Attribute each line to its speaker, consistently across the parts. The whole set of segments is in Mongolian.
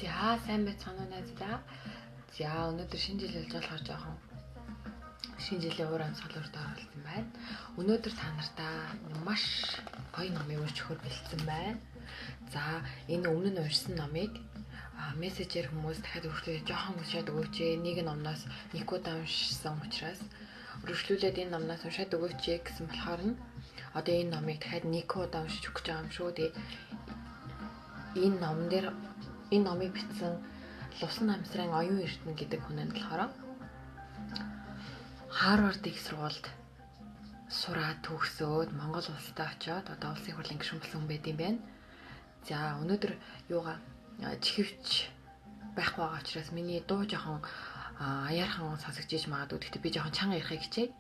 Speaker 1: За сайн байцгаана уу найзлаа. За өнөөдөр шинэ жил болж болохоор жоохон шинэ жилийн уур амьсгалууд оролцсон байна. Өнөөдөр та нартай маш гоё номыг уншиж өгөхөөр бэлдсэн байна. За энэ өмнө нь уншсан номыг мессежээр хүмүүс дахиад өргөжлүүлээд жоохон уншаад өгөөч. Нэг номноос нэг удаа уншсан учраас өргөжлүүлээд энэ номноос уншаад өгөөч гэсэн болохоор нь одоо энэ номыг дахиад нэг удаа уншиж өгч байгаа юм шүү. Тэгээ энэ номыг бичсэн Лусан намсрын оюун эрдэнэ гэдэг хүн нь болохоор Харвард их сургуульд сураад төгсөөд Монгол улстай очиод одоо улсын хурлын гишүүн болсон хүн байт юм байна. За өнөөдөр чихвч байхгүй байгаа учраас миний дуу жоохон аяархан сонсогдож магадгүй. Гэхдээ би жоохон чанга ярихыг хичээе.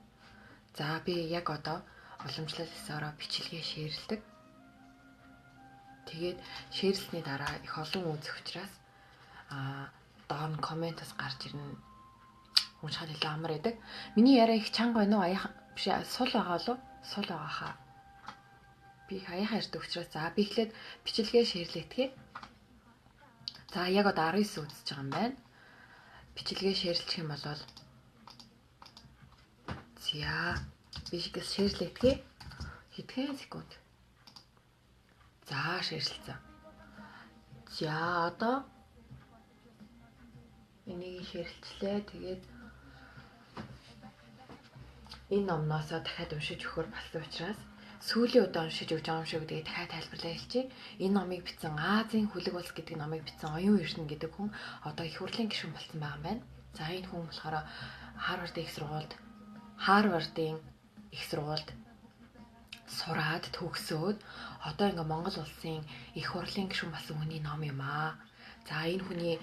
Speaker 1: За би яг одоо уламжлалсаараа бичлэгээ шеэрлдэг. Тэгээд шеэрлсний дараа их олон үзэх учраас доор нь комментос гарч ирнэ. Уншихад илүү амар байдаг. Миний яриа их чанга байна уу? Биш сул байгаа лу? Сул байгаа хаа. Би аяахан ярьдаг учраас за би эхлээд бичлэгээ шеэрлэтгэе. За яг одоо 19 үзэж байгаа юм байна. Бичлэгээ шеэрлэх юм бол за би шеэрлэтгэе. Хэдхэн секунд. За шеэрлсэн. За одоо энийг шеэрлэлээ. Тэгээд энэ номноосоо дахиад уншиж өгөхөр болсон учраас сүүлийн удаа уншиж өгч байгаа юм шиг тэгээд дахиад тайлбарлаа хэлчихье. Энэ номыг бичсэн Азийн хөлөг улс гэдэг номыг бичсэн оюун эрдэнэ гэдэг хүн одоо их хурлын гишүүн болсон байгаа юм байна. За энэ хүн болохоор Харвардын их сургуульд сураад төгсөөд одоо ингээ Монгол улсын их хурлын гишүүн болсон хүний ном юм аа. За энэ хүний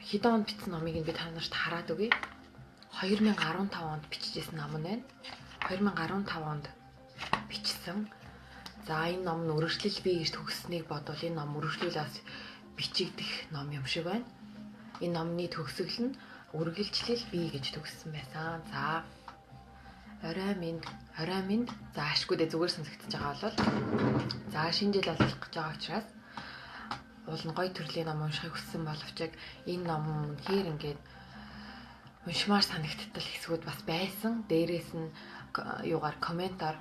Speaker 1: хэдэн онд бичсэн номыг би та нарт хараад өгье. 2015 онд бичижсэн ном нь байна. 2015 онд бичсэн. За энэ ном нь үргэлжлэл бий гэж төгсснийг бодвол энэ ном үргэлжлүүлээс бичигдэх ном юм шиг байна. Энэ номны төгсгөл нь үргэлжлэл бий гэж төгссөн байсан. За орой минь за ашгүй дээ зүгээр сонсогдож байгаа бол за шинэ жил болох гэж байгаа учраас уул нь гоё төрлийн ном уншихыг хүссэн боловч энэ ном үнэхээр ингээд уншмаар санагдтал хэсгүүд бас байсан. Дээрээс нь юугаар комментаар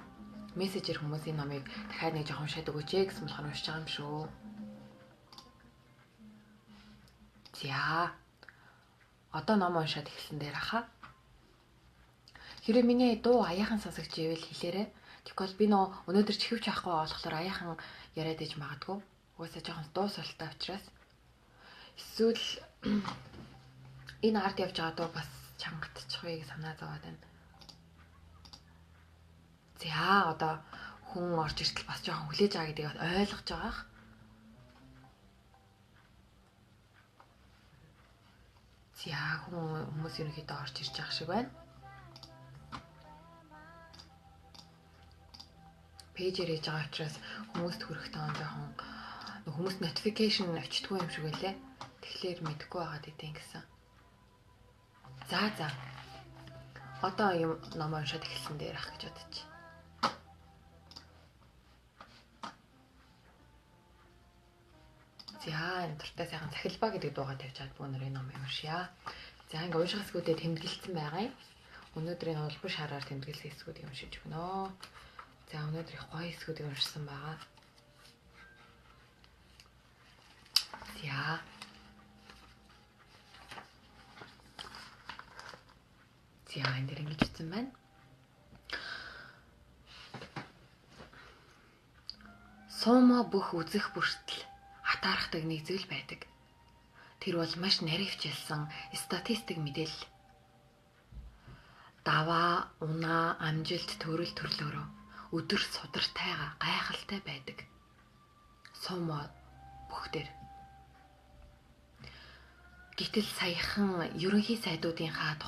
Speaker 1: мессежээр хүмүүс энэ номыг дахиад нэг жоохон уншаад өгөөч гэсэн болохоор уншиж байгаа юм шүү. За одоо ном уншаад эхэлсэн дээр хаа. Хэрэв миний дуу аяахан сонсогч ивэл хэлээрэй. Тэгвэл би өнөөдөр чихвч авахгүй болохоор аяахан яриад иж магадгүй. Угаасаа жоохон дуу султай учраас эсвэл энэ арт явж байгаа дуу бас чангатчихвыг санаа зовоод байна. За одоо хүн орж иртэл бас жоохон хүлээж байгаа гэдгийг ойлгож байгаах. За хүмүүс ерөнхийдөө орж ирж байгаа шиг байна. Пэйжээр хийж байгаа учраас хүмүүст хүрэхтэй жоохон хүмүүс notification авчдаггүй юм шиг байлээ. Тэгэхээр мэдэхгүй байгаад идэв гэсэн. За. Одоо юм ном уншаад эхэлсэн дээр ах гэж бодчих. За энэ дуртай сайхан Цахилбаа гэдэг дуугаа тавьж чад бүгд энэ номыг уншъя. За ингээ унших хэсгүүдэд тэмдэглэсэн байгаа юм. Өнөөдрийн улбар шараар тэмдэглэсэн хэсгүүдийг уншиж өгнө. За өнөөдөр их гоё хэсгүүдийг уншсан байгаа. За энэ дэр ингэж хэлсэн байна. Суума бүх үзэх бүртэл хатаархдаг нэг зүйл байдаг. Тэр бол маш наривчилсан статистик мэдээлэл. Даваа, унаа, амжилт, төрөл төрлөөрөө өдөр судартайгаа гайхалтай байдаг. Суума бүхтэр. Гэтэл саяхан ерөнхий сайдуудынхаа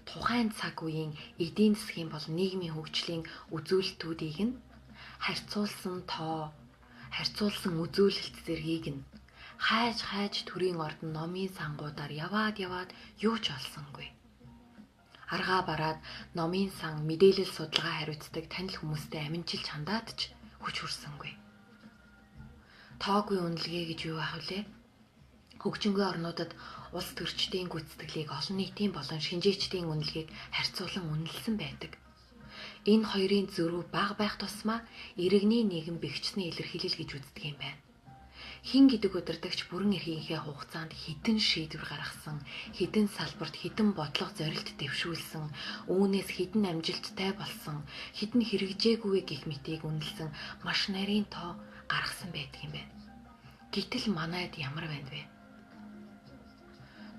Speaker 1: тухайн цаг үеийн эдийн засгийн бол нийгмийн хөгжлийн үзүүлэлтүүдийг нь харьцуулсан үзүүлэлт зэргийг нь хайж төрийн ордон номын сангуудаар яваад юу ч олсонгүй. Аргаа бараад номын сан мэдээлэл судалгаа хариуцдаг танил хүмүүстэй аминчилж хандаад ч хүч хүрсэнгүй. Тоогүй үнэлгээ гэж юу ах вүлээ? Хөгжингүй орнуудад улс төрчдийн гүйцэтгэлийг олон нийтийн болон шинжээчдийн үнэлгээг харьцуулан үнэлсэн байдаг. Энэ хоёрын зөрүү бага байх тусмаа иргэний нийгэм бэхжсэний илэрхийлэл гэж үздэг юм байна. Хин гэдэг удирдагч бүрэн эрхийнхээ хугацаанд хідэн шийдвэр гаргасан, хідэн салбарт хідэн бодлого зорилт дэвшүүлсэн, үүнээс хідэн амжилттай болсон, хідэн хэрэгжээгүй гэх мэтийг үнэлсэн маш нарийн тоо гаргасан байдаг юм байна. Гэтэл манайд ямар байна вэ?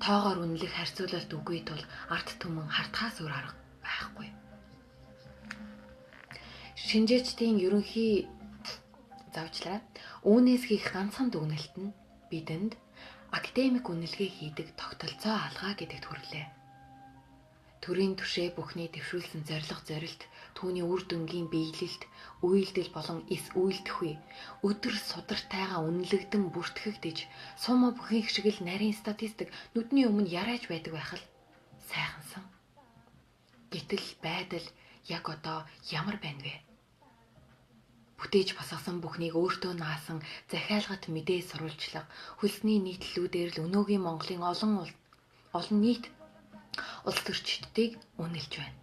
Speaker 1: Тоогоор үнэлэх харьцуулалт үгүй тул арт түмэн хартахаас өөр арга байхгүй. Шинжээчдийн ерөнхий завчлаа үүнээс хийх ганцхан дүгнэлт нь бидэнд академик үнэлгээ хийдэг тогтолцоо алгаа гэдэгт хүрлээ. Төрийн түшээ бүхний дэвшүүлсэн зорилт, түүний үр дүнгийн биелэлт, үйлдэл болон эс үйлдэхгүй өдөр судартайгаа үнэлэгдэн бүртгэгдэж сум бүхийх шиг л нарийн статистик нүдний өмнө яриаж байдаг байх л сайхансан. Гэтэл байдал яг одоо ямар байна вэ? Бүтээж босгосон бүхнийг өөртөө наасан захиалгат мэдээ сурвалжлага хөлсний нийтлэлүүдээр л өнөөгийн Монголын олон нийт улс төрчдийг үнэлж байна.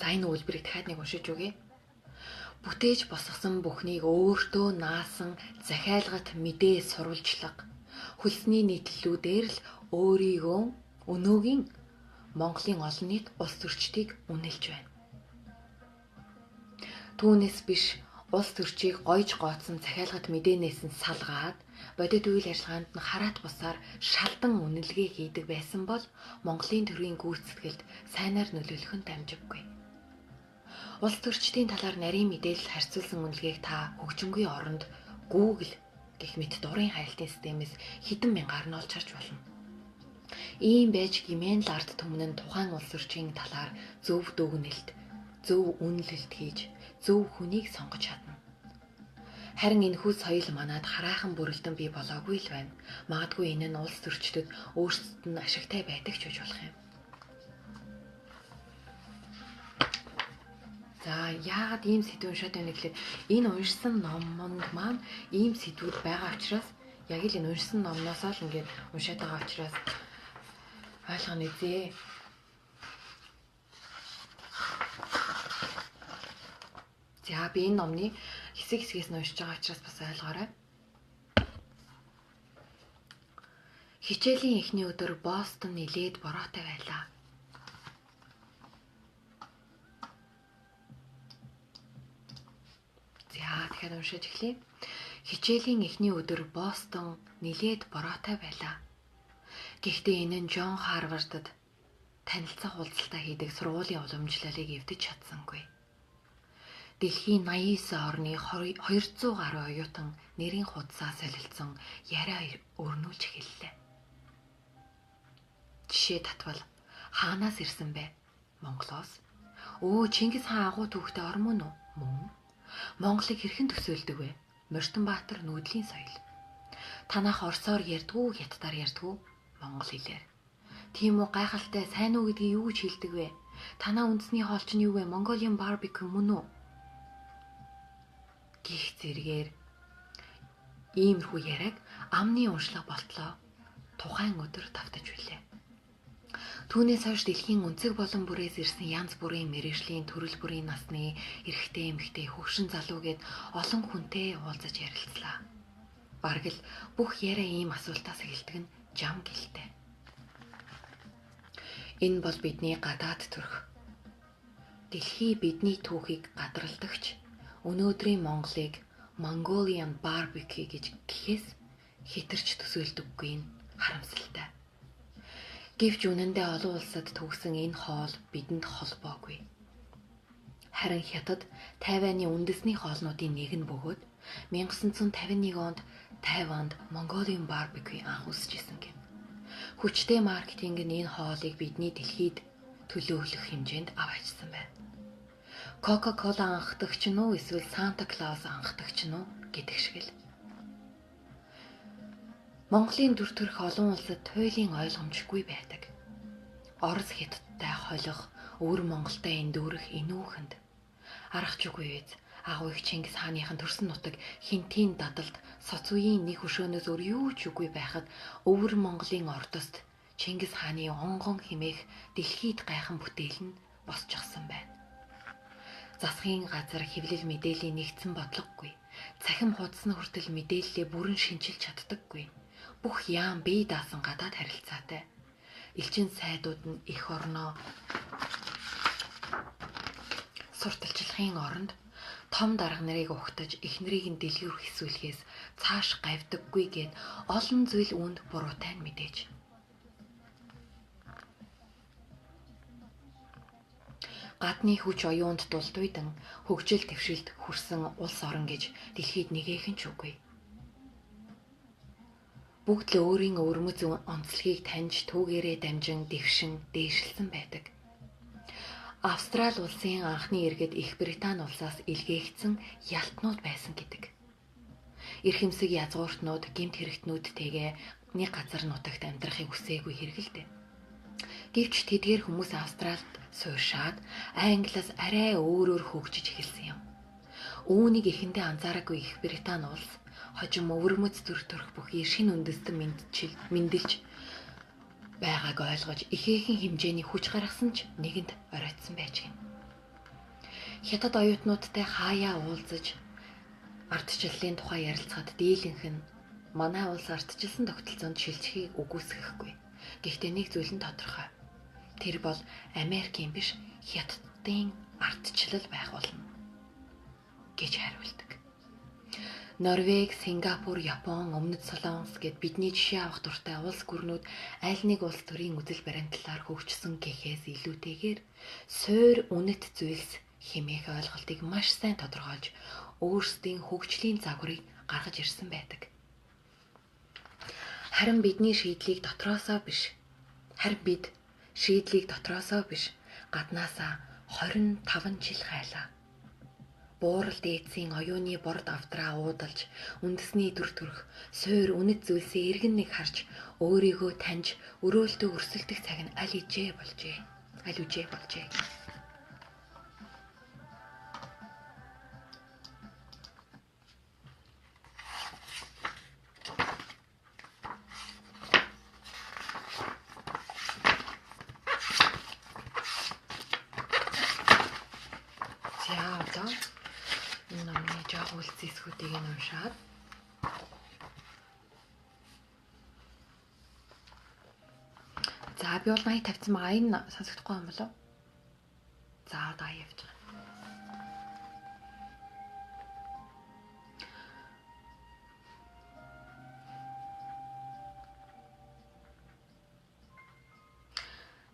Speaker 1: За энэ үйлбэрийг дахиад нэг уншиж үгэй. Бүтээж босгосон бүхнийг өөртөө наасан захиалгат мэдээ сурвалжлага хөлсний нийтлэлүүдээр л өөрийгөө өнөөгийн Монголын олон нийт улс төрчдийг үнэлж байна. Түүнээс биш улс төрчийг гойж gooцсон захиалгат мэдээнээс нь салгаад бодит үйл ажиллагаанд нь хараат бусаар шалдан үнэлгээ хийдэг байсан бол Монголын төрийн гүйцэтгэлд сайнаар нөлөөлөх нь дамжиггүй. Улс төрчдийн талаар нарийн мэдээлэл харьцуулсан үнэлгээг та хөгжингүй оронд Google гэх мэт дурын хайлтын системээс хэдэн мянгаар нь олж харж болно. Ийм байж гэмээн л арт түмэн нь тухайн улс төрчийн талаар зөв дүгнэлт, зөв үнэлэлт хийж зөв хүнийг сонгож чадна. Харин энэхүү соёл манад хараахан бүрэлдэн бий болоогүй л байна. Магадгүй энэ нь улс төрчдөд өөрсдөд нь ашигтай байдаг ч гэж болох юм. За яагаад ийм сэдв уншаад байна гэхлээр энэ уншсан номонд маань ийм сэдвүүд байгаа учраас яг л энэ уншсан номноос л ингээд уншаад байгаа учраас ойлгоно үзье. За би энэ номны хэсгээс нь уншиж байгаа учраас бас ойлгоорой. Хичээлийн эхний өдөр Бостон нэлээд бороотой байлаа. За тэгэхээр уншиж эхлэе. Хичээлийн эхний өдөр Бостон нэлээд бороотой байлаа. Гэхдээ энэ нь Джон Харвардд танилцах уулзалтаа хийдэг сургуулийн уламжлалыг эвдэж чадсангүй. Дэлхийн 89 орны 200 гаруй оюутан нэрийн хуудасаа солилцсон яриа өрнүүлж эхэллээ. Жишээ татвал хаанаас ирсэн бэ? Монголоос. Чингис хаан агуу түүхтэй ор мөн үү? Мөн. Монголыг хэрхэн төсөөлдөг вэ? Мортонбаатар нүүдлийн соёл. Танах орсоор ярьдгүү, хятадаар ярьдгүү? Монгол хэлээр. Тийм үү, гайхалтай, сайн уу гэдгийг юу гэж хэлдэг вэ? Танаа үндэсний хоол чинь юу вэ? Mongolian barbecue мөн үү? Гих зэргээр иймэрхүү яриаг амны уншлага болтлоо тухайн өдөр давтаж билээ. Түүнээс хойш дэлхийн өнцөг болон бүрээс ирсэн янз бүрийн мэргэжлийн төрөл бүрийн насны эрэгтэй эмэгтэй хөгшин залуу гээд олон хүнтэй уулзаж ярилцлаа. Бараг л бүх яриа ийм асуултаас эхэлдэг нь жам гэлтэй. Энэ бол бидний гадаад төрх. Дэлхий бидний түүхийг гадралдагч өнөөдрийн Монголыг Mongolian barbecue гэж гэхээс хэтэрч төсөөлдөггүй нь харамсалтай. Гэвч үнэндээ олон улсад төгсөн энэ хоол бидэнд холбоогүй. Харин Хятад Тайваны үндэсний хоолнуудын нэг нь бөгөөд 1951 онд Тайванд Mongolian barbecue анх үүсэж исэн гэв. Хүчтэй маркетинг нь энэ хоолыг бидний дэлхийд төлөөлөх хэмжээнд аваачсан байна. Coca-Cola анхдагч нь уу эсвэл Santa Claus анхдагч нь уу гэдэг шиг л. Монголын дүр төрх олон улсад туйлын ойлгомжгүй байдаг. Орос Хятадтай холих, өвөр Монголтой эндүүрэх энүүхэнд аргач үгүй биз. Агуу их Чингис хааныхын төрсөн нутаг Хинтийн дадалд соц үеийн нэг хөшөөнөөс өөр юу ч үгүй байхад өвөр Монголын ордост Чингис хааны онгон химээх дэлхийд гайхан бүтээл нь босчихсон байна. Засгийн газар хэвлэл мэдээллийн нэгдсэн бодлогогүй. Цахим хуудасны хүртэл мэдээллээ бүрэн шинчилж чаддаггүй. Бүх яам бие даасан гадаад харилцаатай. Элчин сайдууд нь эх орноо сурталчилахын оронд том дарга нарыг угтаж эхнэрийг нь дэлгүүр хэсүүлэхээс цааш гавдаггүй гэд олон зүйл үүнд буруутай нь мэдээж. Гадны хүч оюунд дулдуйдан хөгжил твшилд хүрсэн улс орон гэж дэлхийд нэгээхэн ч үгүй. Бүгд л өөрийн өвөрмөц онцлогийг таньж түүгээрээ дамжин дэвшин дээшилсэн байдаг. Австрали улсын анхны иргэд Их Британи улсаас илгээгдсэн ялтнууд байсан гэдэг. Эрхэмсэг язгууртнууд гэмт хэрэгтнүүдтэйгээ нэг газар нутагт амьдрахыг хүсээгүй хэрэгэлдэ. Гэвч тэдгээр хүмүүс Австралид суурьшаад Англиас арай өөрөөр хөгжиж эхэлсэн юм. Үүнийг эхэндээ анзаараагүй Их Британи улс хожим өвөрмөц төр төрх бүхий шинэ үндэстэн мэндэлж байгааг ойлгож ихээхэн хэмжээний хүч гаргасан ч нэгэнд оройтсон байж гин. Хятад оюутнуудтай хаяа уулзаж ардчиллын тухай ярилцахад дийлэнх нь манай улс ардчилсан тогтолцоонд шилжихийг үгүйсгэхгүй. Гэхдээ нэг зүйл нь тодорхой. Тэр бол Америкийн биш Хятадын ардчлал байх болно гэж хариулдаг. Норвеги, Сингапур, Япон, Өмнөд Солонгос гэд бидний жишээ авах дуртай улс гүрнүүд аль нэг улс төрийн үзэл баримтлалаар хөгжсөн гэхээс илүүтэйгээр суур үнэт зүйлс хэмээх ойлголтыг маш сайн тодорхойлж өөрсдийн хөгжлийн загварыг гаргаж ирсэн байдаг. Харин бид шийдлийг дотроосоо биш гаднаасаа 25 жил хайлаа. Буурал дээдсийн оюуны борд авдраа уудалж үндэсний төр төрх суур үнэт зүйлсээ эргэн нэг харж өөрийгөө таньж өрөөлтөө өрсөлдөх цаг нь аль үжээ болжээ. За одоо энэ номны жоох үлцэсгүүдийг нь уншаад за би бол 80 тавьсан байгаа. Энэ сонсогдохгүй юм болов? За одоо явж байгаа.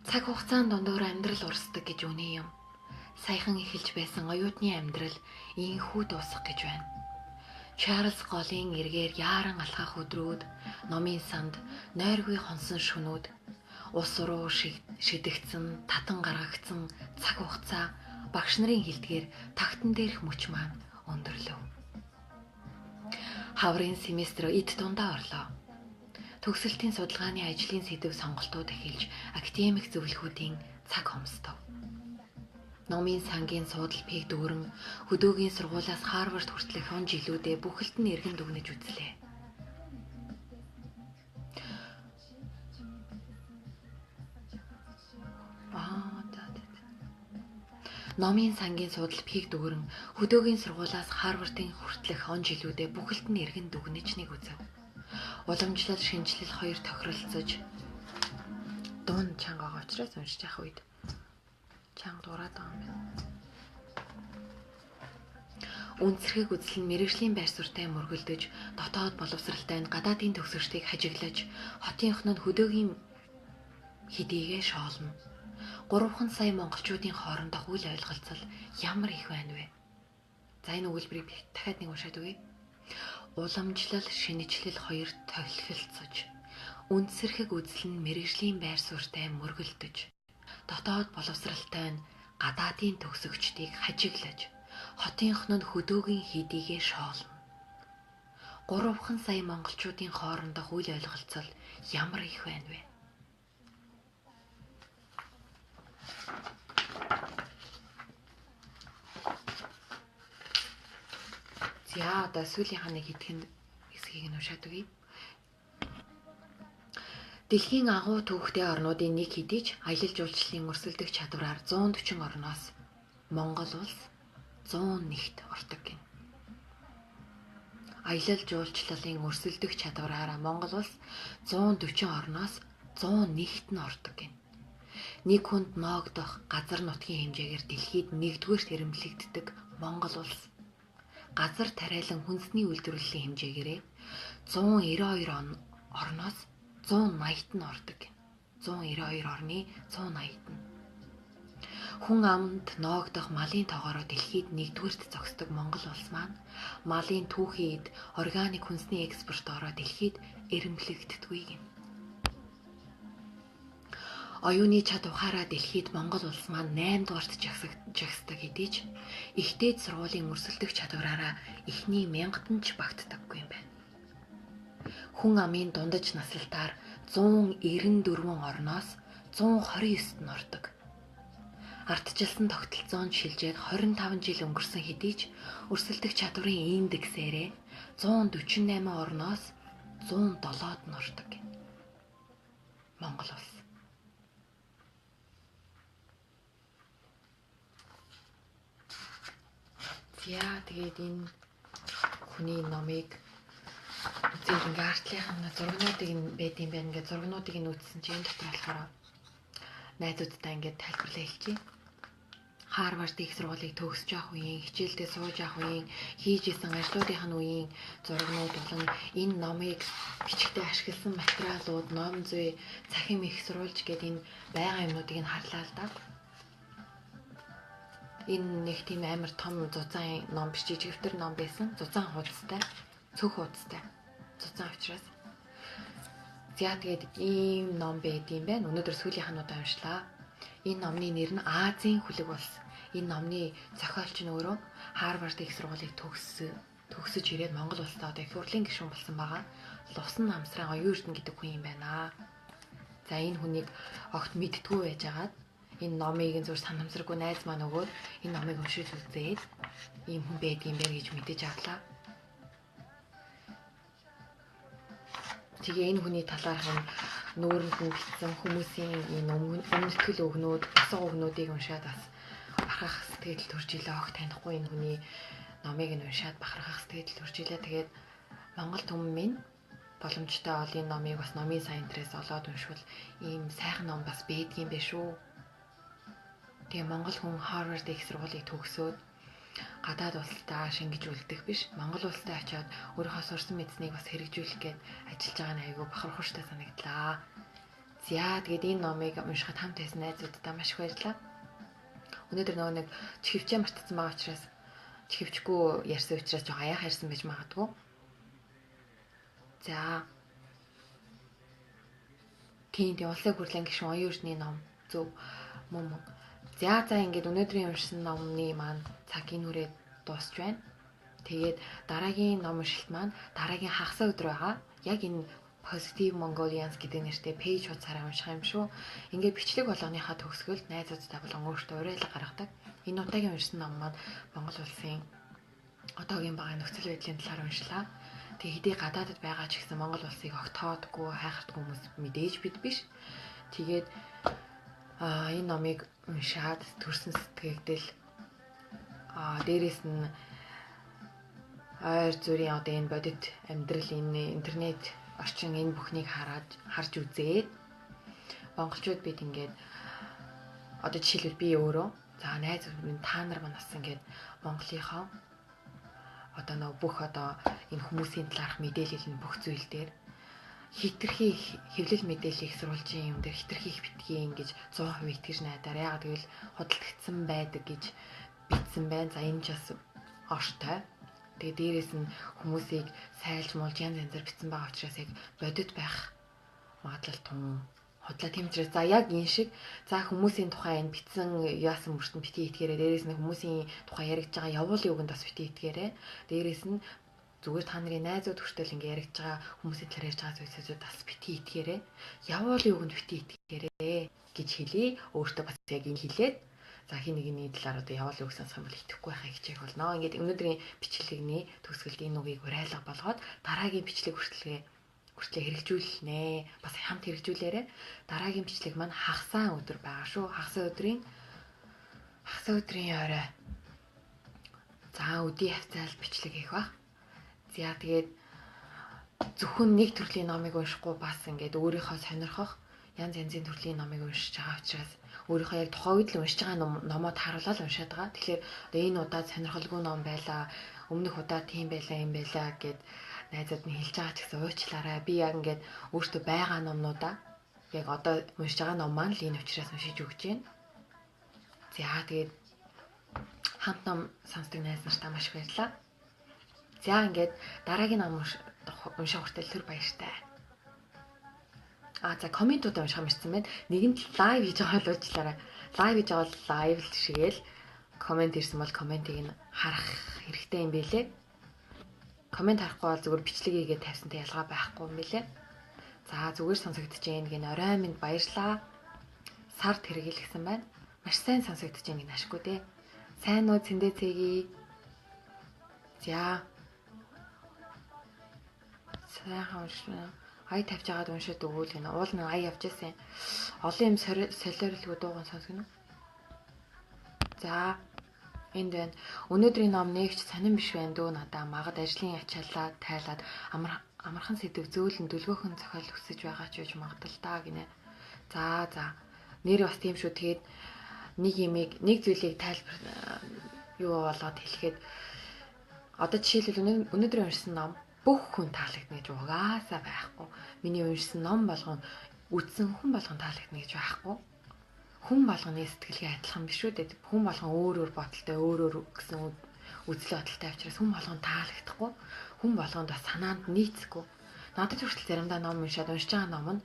Speaker 1: Цаг хугацаанд дундуур амьдрал урсдаг гэж үнэ юм. Саяхан эхэлж байсан оюутны амьдрал ийхүү дуусах гэж байна. Чарлз голын эргээр яаран алхах өдрүүд, номын санд нойргүй хонсон шөнүүд, ус уруу шидэгдсэн, татан гаргагдсан цаг хугацаа багш нарын хэлдгээр тагтан дээрх мөч маань өндөрлөв. Хаврын семестр эд дундаа орлоо. Төгсөлтийн судалгааны ажлын сэдэв сонголтууд эхэлж академик зөвлөхүүдийн цаг хомсдов. Номын сангийн суудалбыг дүүрэн хөдөөгийн сургуулиас Харвард хүртэлх он жилүүдээ бүхэлд нь эргэн дүгнэж үзлээ. Номын сангийн суудалбыг дүүрэн хөдөөгийн сургуулиас Харвардын хүртэлх он жилүүдээ бүхэлд нь эргэн дүгнэж нэг үзэв. Уламжлал, шинжилэл хоёр тохиролцож дуун чангагаа учраас уншиж явах үед чанга дураад байгаа юм байна. Үнцэрхэг үзэл нь мэргэжлийн байр суурьтай мөргөлдөж, дотоод боловсралтай нь гадаадын төгсөгчдийг хажиглаж, хотынхнод хөдөөгийн хэдийгээ шоолно. 3 сая монголчуудын хоорондох үл ойлголцол ямар их байна вэ? За энэ өгүүлбэрийг дахиад нэг уншаад өгье. Уламжлал, шинэчлэл хоёр тохиролцож, үнцэрхэг үзэл нь мэргэжлийн байр суурьтай мөргөлдөж, дотоод боловсралтай нь гадаадын төгсөгчдийг хажиглаж, хотынхнод хөдөөгийн хэдийгээ шоолно. 3 сая монголчуудын хоорондох үл ойлголцол ямар их байна вэ? За одоо сүүлийнхаа нэг хэдхэн хэсгийг нь уншаад өгье. Дэлхийн агуу түүхтэй орнуудын нэг хэдий ч аялал жуулчлалын өрсөлдөх чадвараар 140 орноос Монгол улс 101-т ордог гэнэ. Аялал жуулчлалын өрсөлдөх чадвараар Монгол улс 140 орноос 101-т нь ордог гэнэ. Нэг хүнд ноогдох газар нутгийн хэмжээгээр дэлхийд нэгдүгээрт эрэмблэгддэг Монгол улс газар тариалан хүнсний үйлдвэрлэлийн хэмжээгээрээ 192 орноос 180-т нь ордог. 192 орны 180-т нь. Хүн амд ноогдох малын тоогоороо дэлхийд нэгдүгээрт зогсдог Монгол улс маань малын түүхийн эд органик хүнсний экспортороо дэлхийд эрэмблэгддэггүй гэнэ. Оюуны чад ухаараа дэлхийд Монгол улс маань 8 дугаарт жагсдаг хэдий ч ихтэй сургуулийн өрсөлдөх чадвараараа эхний 1000-т нь ч багтдаггүй юм байна. Хүн амын дундаж наслалтаар 194 орноос 129-т нь ордог. Ардчилсан тогтолцоонд шилжээд 25 жил өнгөрсөн хэдий ч өрсөлдөх чадварын индексээрээ 148 орноос 107-д нь ордог. Монгол улс. За тэгээд энэ хүний номыг үзээд ингээ артлынхаа зургнуудыг нь байд юм байна. Ингээ зургнуудыг нь үзсэн чинь энэ дотор болохоор найзуудтай ингээ тайлбарлаа хэлчихье. Харвард их сургуулийг төгсөж явах үеийн, хичээлдээ сууж явах үеийн, хийж исэн ажлуудынх нь үеийн зургнууд болон энэ номыг бичгтээ ашигласан материалууд, ном зүй, цахим их сурвалж гэдэг энэ байгаа юмнуудыг нь харлаа л да. Энэ нэг тийм амар том зузаан ном биш, жижигтэр ном байсан. Зузаан хуудастай, цөх хуудастай. Зузаан учраас. За тэгээд ийм ном байд юм байна. Өнөөдөр сүүлийнх нь удаа уншлаа. Энэ номны нэр нь Азийн хүлэг улс. Энэ номны зохиолч нь өөрөө Харвард их сургуулийг төгсөж ирээд Монгол улстай одоо их хурлын гишүүн болсон байгаа. Лусан намсрын оюун эрдэнэ гэдэг хүн юм байна. За энэ хүнийг огт мэдтгүү байжгаад энэ номыг зөв санамсаргүй найз маань өгөөд энэ номыг уншиж үзээд ийм хүн байдгийм бэ гэж мэдэж авлаа. Тэгээ энэ хүний талаарх нүүрэнд нь бичсэн хүмүүсийн энэ өмнөтгэл өгнүүд, босго өгнүүдийг уншаад бас бахархах сэтгэл төрж илээ. Огт танихгүй энэ хүний номыг нь уншаад бахархах сэтгэл төрж илээ. Тэгээд Монгол түмэн минь боломжтой бол энэ номыг бас номын сайн интерес олоод уншвал ийм сайхан ном бас байдгийм бэ шүү. Тэгээ Монгол хүн Харвард их сургуулийг төгсөөд гадаад улстай шингэж үлдэх биш, Монгол улстай очиод өөрийнхөө сурсан мэдснийг бас хэрэгжүүлэх гээд ажиллаж байгаа нь айгүй бахархууштай санагдлаа. За тэгээд энэ номыг уншихад хамт байсан найзуудтай маш их баярлалаа. Өнөөдөр нөгөө нэг чихвчээ мартсан байгаа учраас чихвчгүй ярьсан учраас жоо аяах ярьсан байж магадгүй. За тийм улсын хурлын гишүүн оюун эрдэнэ ном зөв мөн. За ингээд өнөөдрийн уншсан номны маань цагийн хүрээд дуусч байна. Тэгээд дараагийн ном уншилт маань дараагийн хагас өдөр байгаа. Яг энэ Positive Mongolians гэдэг нэртэй пэйж хуудасаараа унших юм шүү. Ингээд бичлэг болгоныхаа төгсгөлд найзуудтай болон өөртөө уриалга гаргадаг. Энэ удаагийн уншсан ном маань Монгол улсын одоогийн байгаа нөхцөл байдлын талаар уншлаа. Тэгээд хэдий гадаадд байгаа ч гэсэн Монгол улсыг огтоодгүй хайхардгүй хүмүүс мэдээж бид биш. Тэгээд энэ номыг уншаад төрсэн сэтгэгдэл дээрээс нь ойр зүрийн одоо энэ бодит амьдрал энэ интернет орчин энэ бүхнийг харж үзээд монголчууд бид ингээд одоо жишээлбэл би өөрөө за найз минь та нар манаас ингээд Монголынхоо одоо нөө бүх одоо энэ хүмүүсийн талаарх мэдээлэл нь бүх зүйл дээр хитрхи хэвлэл мэдээлэл их сурвалжийн юм дээр хитрхи их битгий ингэж 100% итгэж найдаар яагаад гэвэл худалдагдсан байдаг гэж бичсэн байна. За энэ ч бас ортой. Тэгээ дээрээс нь хүмүүсийг сайлжмуулж янз янзаар бичсэн байгаа учраас яг бодит байх магадлал тун худлаа тийм учраас за яг энэ шиг за хүмүүсийн тухай энэ бичсэн яасан мөртөнд битгий итгээрээ дээрээс нь хүмүүсийн тухай яригдж байгаа явуулын үгэнд бас битгий итгээрээ дээрээс нь зүгээр та нарын найзууд хүртэл ингэ яригдж байгаа хүмүүсийн талаар ярьж байгаа зүйлсүүд бас битгий итгээрээ явуулын үгэнд битгий итгээрээ гэж хэлий. Өөртөө бас яг энэ хэлээд За хин нэгний талаар одоо яваал үг сонсох юм бол итгэхгүй байхаа хичээх болно. Ингээд өнөөдрийн бичлэгний төгсгөлд энэ үгийг уриалга болгоод дараагийн бичлэг хүртлэгээ хэрэгжүүлнэ. Бас хамт хэрэгжүүлээрэ. Дараагийн бичлэг маань хагасаа өдөр байгаа шүү. Хагасаа өдрийн орой. За өдий хавцаал бичлэг хийх баг. За тэгээд зөвхөн нэг төрлийн номыг уншихгүй бас ингээд өөрийнхөө сонирхох янз янзын төрлийн номыг уншиж байгаа учраас өөрийнхөө яг тухайн үед л уншиж байгаа номоо тааруулаад уншаад байгаа. Тэгэхээр одоо энэ удаад сонирхолгүй ном байлаа, өмнөх удаа тийм байлаа, юм байлаа гэд найзууд нь хэлж байгаа ч гэсэн уучлаарай. Би яг ингээд өөртөө байгаа номнуудаа яг одоо уншиж байгаа ном маань л энэ учраас уншиж өгч байна. За тэгээд хамт ном сонсдог найз нартаа маш их баярлалаа. За ингээд дараагийн ном унших хүртэл түр баяртай. За комментууд унших юм ирсэн байна. Нэгэнд лайв хийж байгаа л уучлаарай. Лайв хийж байгаа л лайв л шигээл коммент ирсэн бол комментиг нь харах хэрэгтэй юм бэлээ. Коммент харахгүй бол зүгээр бичлэг хийгээд тавьсантай ялгаа байхгүй юм бэлээ. За зүгээр сонсогдож байна гин орой минь баярлаа. Сард хэрэгэлсэн байна. Маш сайн сонсогдож байна гин ашгүй дээ. Сайн уу цэндээ цэгийг. За сайхан уншина. Ай тавьж агаад уншаад өгөөл гэнэ. Уул нь ай явж ирсэн. Олон юм солиорлгүй дууган сонсгоно. За энд байна. Өнөөдрийн ном нэгч сонирн биш байна дөө надаа. Магад ажлын ачаалаа тайлаад амархан сэдв зөөлөн дүлгөөхөн зохиол өсөж байгаа ч гэж магадaltaа гинэ. За. Нэр бас тийм шүү. Тэгээд нэг зүйлийг тайлбар юу болоод хэлэхэд одоо жишээлбэл өнөөдрийн уншсан ном бүх хүн таалагдна гэж угаасаа байхгүй. Миний уншсан ном болгон үтсэн хүн болгон таалагдна гэж байхгүй. Хүн болгоны сэтгэлгээ адилхан биш үү дээ. Хүн болгон өөр бодолтой, өөр гэсэн үзэл бодолтой учраас хүн болгон таалагдахгүй. Хүн болгонд бас санаанд нийцэхгүй. Надад хүртэл заримдаа ном уншаад уншиж байгаа ном нь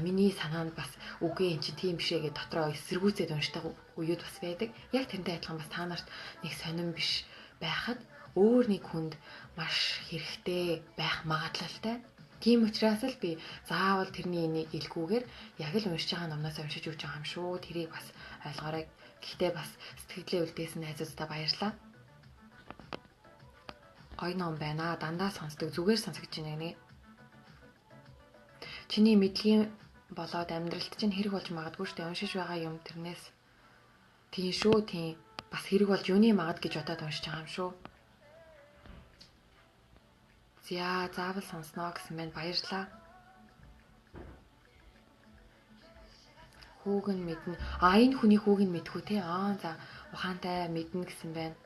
Speaker 1: миний санаанд бас үгүй эн чинь тийм бишээ гэж дотроо эсэргүүцээд уншдаг үеуд бас байдаг. Яг тэрнтэй адилхан бас та нарт нэг сонирн биш байхад өөр нэг хүнд маш хэрэгтэй байх магадлалтай. Тийм учраас л би заавал тэрний энийг илгүүгээр яг л уншиж байгаа номноос уншиж өгч байгаа юм шүү. Тэрийг бас ойлгоорой. Гэхдээ бас сэтгэлээ үлдээсэн найзуудтай баярлалаа. Ой ном байна. Дандаа сонсдог. Зүгээр сонсогдож байна гэнэ. Чиний мэдлэгийн болоод амьдралд чинь хэрэг болж магадгүй шүү дээ. Уншиж байгаа юм тэрнээс тийм шүү. Тийм. Бас хэрэг болж юуны магад гэж бодоод уншиж байгаа юм шүү. За заавал сонсноо гэсэн байна. Баярлалаа. Хүүг нь мэднэ. Энэ хүний хүүг нь мэдхүү те. За ухаантай мэднэ гэсэн байна.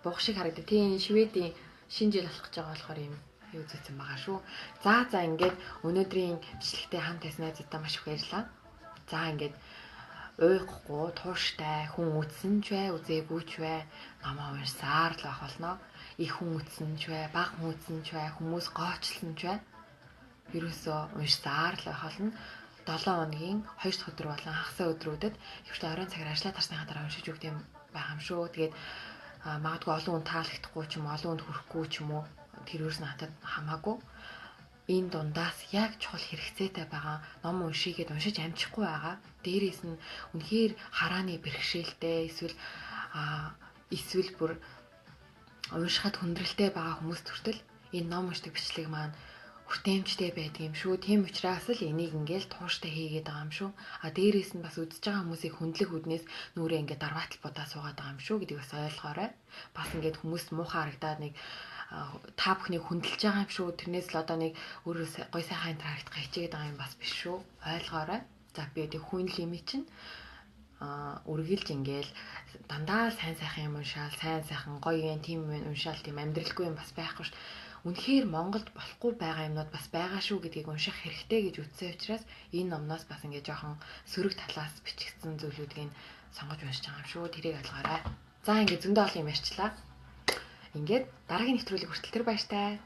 Speaker 1: Бух шиг харагдав. Тийм Шведийн шинэ жил болох гэж байгаа болохоор юм юу зүйсэн байгаа шүү. За ингээд өнөөдрийн бичлэгтээ хамт байсан найзуудаа маш их баярлалаа. За ингээд уйхгүй, тууштай, хүн үтсэн ч бай, үзээгүй ч бай, намаа уншсаар л байх болно. Их хүн үтсэн ч бай, бага хүн үтсэн ч бай, хүмүүс гоочлсон ч бай. Ерөөсөө уншсаар л байх болно. 7 хоногийн 2 дахь өдөр болон хагасаа өдрүүдэд ихтэй оройн цагаар ажиллаад тарсныхаа дараа уншиж өгд юм байгаа юм шүү. Тэгээд магадгүй олон хүн таалагдахгүй ч юм, олон хүнд хүрэхгүй ч юм уу. Тэр юус надад хамаагүй. Энэ дундаас яг чухал хэрэгцээтэй байгаа ном уншигээд уншиж амжихгүй байгаа. Дээрээс нь үнэхээр харааны бэрхшээлтэй эсвэл бүр уншихад хүндрэлтэй байгаа хүмүүс төртөл энэ ном уншдаг бичлэг маань хүртээмжтэй байдаг юм шүү. Тийм учраас л энийг ингээл тууштай хийгээд байгаа юм шүү. Дээрээс нь бас үзэж байгаа хүмүүсийг хөндлөх үднээс нүрээ ингээд дарбаатал будаа суугаад байгаа юм шүү гэдгийг бас ойлгоорой. Бас ингээд хүмүүс муухай харагдаад нэг та бүхнийг хүндэлж байгаа юм шүү. Тэрнээс л одоо нэг өөрөө гой сайхан энэ харагдах хичээгээд байгаа юм бас биш шүү. Ойлгоорой. За би одоо хүн лимит чинь үргэлж ингээл дандаа сайн сайхан юм уншаал, сайн сайхан гоё юм тийм юм уншаал, тийм амьдралгүй юм бас байхгүй шүү. Үнэхээр Монголд болохгүй байгаа юмнууд бас байгаа шүү гэдгийг унших хэрэгтэй гэж үзсэн учраас энэ номноос бас ингээд жоохон сөрөг талаас бичигдсэн зүйлүүдийг сонгож уншиж байгаа юм шүү. Тэрийг ойлгоорой. За ингээд зөндөө олон юм ярьчлаа. Ингээд дараагийн нэвтрүүлэг хүртэл тэр баяртай.